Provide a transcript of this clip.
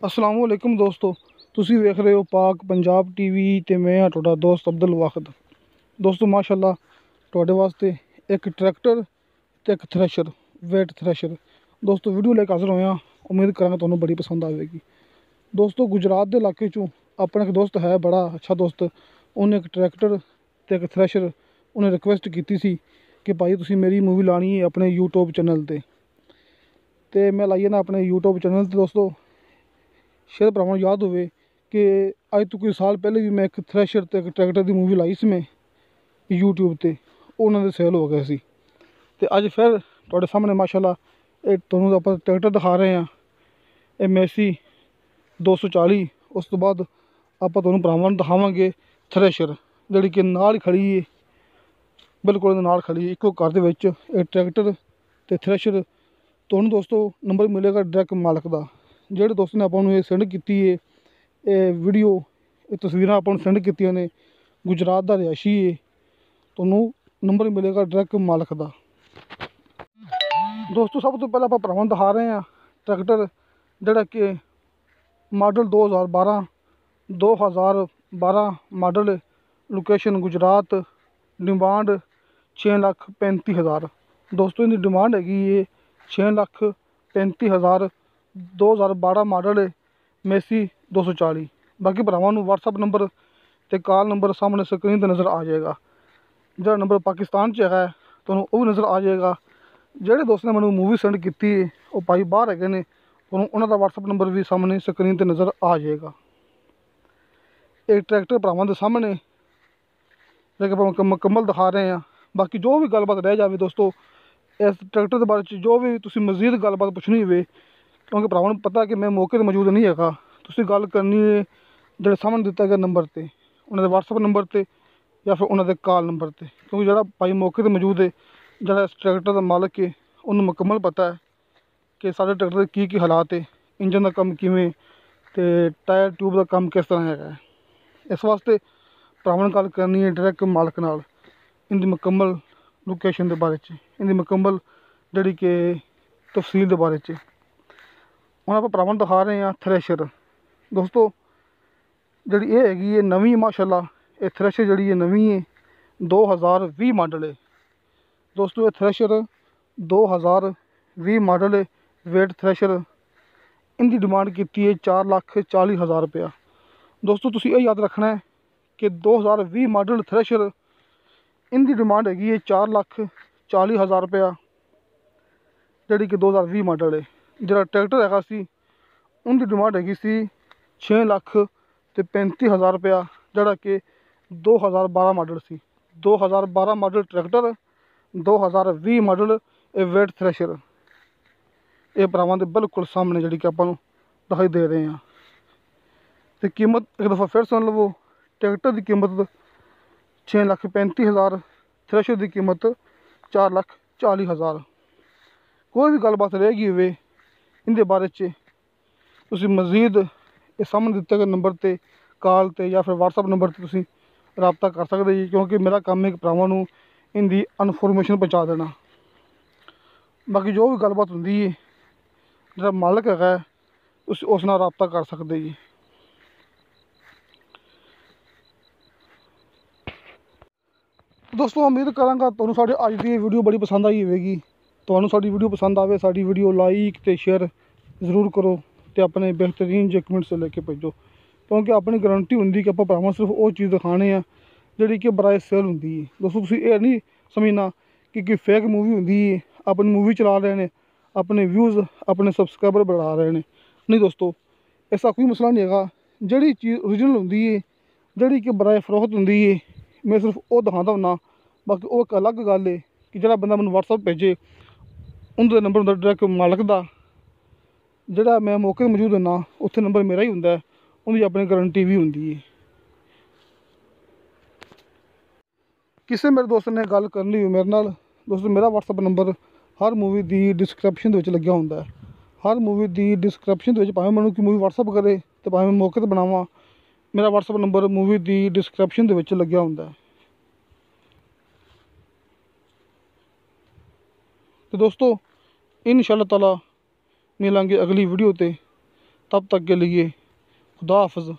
अस्सलाम वालेकुम दोस्तों, तुसी वेख रहे हो पाक पंजाब टीवी ते मैं हाँ तुहाडा दोस्त अब्दुल वाहिद। दोस्तों माशाअल्लाह तुहाडे वास्ते एक ट्रैक्टर ते एक थ्रेशर वेट थ्रेशर दोस्तों वीडियो लेके हाज़र होया। उम्मीद करांगा तुहानू बड़ी पसंद आएगी। दोस्तों गुजरात के इलाके चों अपना एक दोस्त है, बड़ा अच्छा दोस्त, उन्हें एक ट्रैक्टर ते एक थ्रेशर उन्हें रिक्वेस्ट की सी कि भाई तुसी मेरी मूवी लानी है अपने यूट्यूब चैनल ते मैं लाइए ना अपने यूट्यूब चैनल ते। दोस्तों शायद भरावां याद होवे कि अज तो कोई साल पहले भी मैं एक थ्रैशर ते एक ट्रैक्टर की मूवी लाई सी मैं यूट्यूब ते, उन्होंने दे सेल हो गए सी। ते अज फिर तुहाडे सामने माशाअल्लाह तुहानू आपां ट्रैक्टर दिखा रहे हैं, ये मैसी 240। उस तो बाद आपां तुहानू भरावां नू दिखावांगे थ्रैशर, जिहड़ी कि नाल खड़ी है, बिल्कुल नाल खड़ी है। इक्को घर दे विच ये ट्रैक्टर ते थ्रैशर तुहानू दोस्तों नंबर मिलेगा डायरैक्ट मालक दा। ਜਿਹੜੇ ਦੋਸਤ ਨੇ ਆਪਾਂ ਨੂੰ ਇਹ ਸੈਂਡ ਕੀਤੀ ਹੈ ਇਹ ਵੀਡੀਓ, ਇਹ ਤਸਵੀਰਾਂ ਆਪਾਂ ਨੂੰ ਸੈਂਡ ਕੀਤੀਆਂ ਨੇ, ਗੁਜਰਾਤ ਦਾ ਰਿਹਾਇਸ਼ੀ ਹੈ, ਤੁਹਾਨੂੰ ਨੰਬਰ ਮਿਲੇਗਾ ਡਾਇਰੈਕਟ ਮਾਲਕ ਦਾ। ਦੋਸਤੋ ਸਭ ਤੋਂ ਪਹਿਲਾਂ ਆਪਾਂ ਭਰਾਵਾਂ ਨੂੰ ਦਿਖਾ ਰਹੇ ਹਾਂ ਟਰੈਕਟਰ, ਜਿਹੜਾ ਕਿ model 2012 model, location Gujarat, demand 6,35,000। ਦੋਸਤੋ ਇਹਦੀ ਡਿਮਾਂਡ ਹੈਗੀ ਹੈ 6,35,000। 2012 मॉडल है, मैसी 240। बाकी भरावां नू व्हाट्सअप नंबर ते कॉल नंबर सामने स्क्रीन पर नज़र आ जाएगा। जो नंबर पाकिस्तान च है तुहानू वो भी नज़र आ जाएगा। जेह्ड़े दोस्त ने मैनू मूवी सेंड की है वो भाई बाहर है ने, तुहानू उन्हां दा व्हाट्सअप नंबर भी सामने स्क्रीन पर नज़र आ जाएगा। एक ट्रैक्टर भरावां दे सामने लेकिन मुकम्मल दिखा रहे हैं। बाकी जो भी गलबात रह जाए दोस्तों इस ट्रैक्टर के बारे जो भी तुसीं मजीद गलबात पुछनी होवे, क्योंकि भरावां नू पता कि मैं मौके पर मौजूद नहीं है, तुसीं गल करनी है जो सामने दिता गया नंबर पर, उन्होंने व्हाट्सअप नंबर पर या फिर उन्होंने कॉल नंबर पर। क्योंकि जो भाई मौके पर मौजूद है, जो इस ट्रैक्टर का मालक है, उन्होंने मुकम्मल पता है कि साढ़े ट्रैक्टर के की हालात है, इंजन का कम किवें ते टायर ट्यूब का कम किस तरह है। इस वास्ते भरावां ने गल करनी है डायरैक्ट मालक नाल, इनकी मुकम्मल लोकेशन के बारे च, इनकी मुकम्मल जिहड़ी कि तफसील के बारे च। हम आप भरावां दिखा रहे हैं थ्रैशर। दोस्तों जी ये हैगी नवीं माशाअल्लाह, ये थ्रैशर जी है नवीं है, 2020 मॉडल है। दोस्तों ये थ्रैशर 2020 मॉडल है, वेट थ्रैशर। इनकी डिमांड की है 4,40,000 रुपया। दोस्तों तुसीं ये याद रखना है कि 2020 मॉडल थ्रैशर इनकी डिमांड हैगी 4,40,000 रुपया, जी कि 2020 मॉडल है। जो ट्रैक्टर हैगा सी उनकी डिमांड हैगी सी 6,35,000 रुपया, जड़ा कि 2012 मॉडल सी। 2012 model tractor, 2020 model wheat thresher, ये भरावां दे बिल्कुल सामने जी कि आपां नू दिखाई दे रहे हैं। तो कीमत एक दफ़ा फिर सुन लवो, ट्रैक्टर की कीमत 6,35,000, थ्रैशर की कीमत 4,40,000। कोई भी गलबात रह गई हुए इनके बारे तुसी मजीद ये सामने दिते गए नंबर पर कॉल ते या फिर व्हाट्सअप नंबर पर तुसी रबता कर सकते जी, क्योंकि मेरा काम है कि भरावां नू इनकी इनफॉर्मेशन पहुँचा देना। बाकी जो भी गलबात होंदी है जो मालक है उस नाल रबता कर सकते जी। दोस्तों उम्मीद करांगा तुहानू साडी अज की वीडियो बड़ी पसंद आई होगी। तुहानू साडी वीडियो पसंद आवे, साडी वीडियो लाइक ते शेयर जरूर करो तो अपने बेहतरीन जो कमेंट्स लेके भेजो, क्योंकि अपनी गारंटी होंगी कि आप भरावां सिर्फ वो चीज़ दिखाने जी कि बराए सेल होंगी है। दोस्तों तुसीं ये नहीं समझना कि फेक मूवी होंगी है, अपनी मूवी चला रहे हैं, अपने व्यूज़ अपने सबसक्राइबर बढ़ा रहे हैं। नहीं दोस्तों ऐसा कोई मसला नहीं है। जी चीज़ ओरिजिनल होंगी है, जी कि बराए फरोख्त होंगी है, मैं सिर्फ वो दिखाता हूँ। बाकी वो एक अलग गल है कि जो बंदा मैं व्हाट्सअप भेजे उनके नंबर होंगे डायरैक्ट मालक का, जोड़ा मैं मौके पर मौजूद होना उत्थे नंबर मेरा ही होंगे, उनकी अपनी गारंटी भी होंगी है। किसी मेरे दोस्त ने गल करनी हो मेरे नाल, दोस्तों मेरा व्हाट्सअप नंबर हर मूवी की डिस्क्रिप्शन लग्या होंगे। हर मूवी की डिस्क्रिप्शन भावें मैनू की मूवी व्हाट्सअप करे तो भावें मौके पर बनावा, मेरा व्हाट्सअप नंबर मूवी की डिस्क्रिप्शन लग्या होंगे। तो दोस्तों इंशाअल्लाह ताला मिलांगे अगली वीडियो ते। तब तक के लिए खुदा हाफिज़।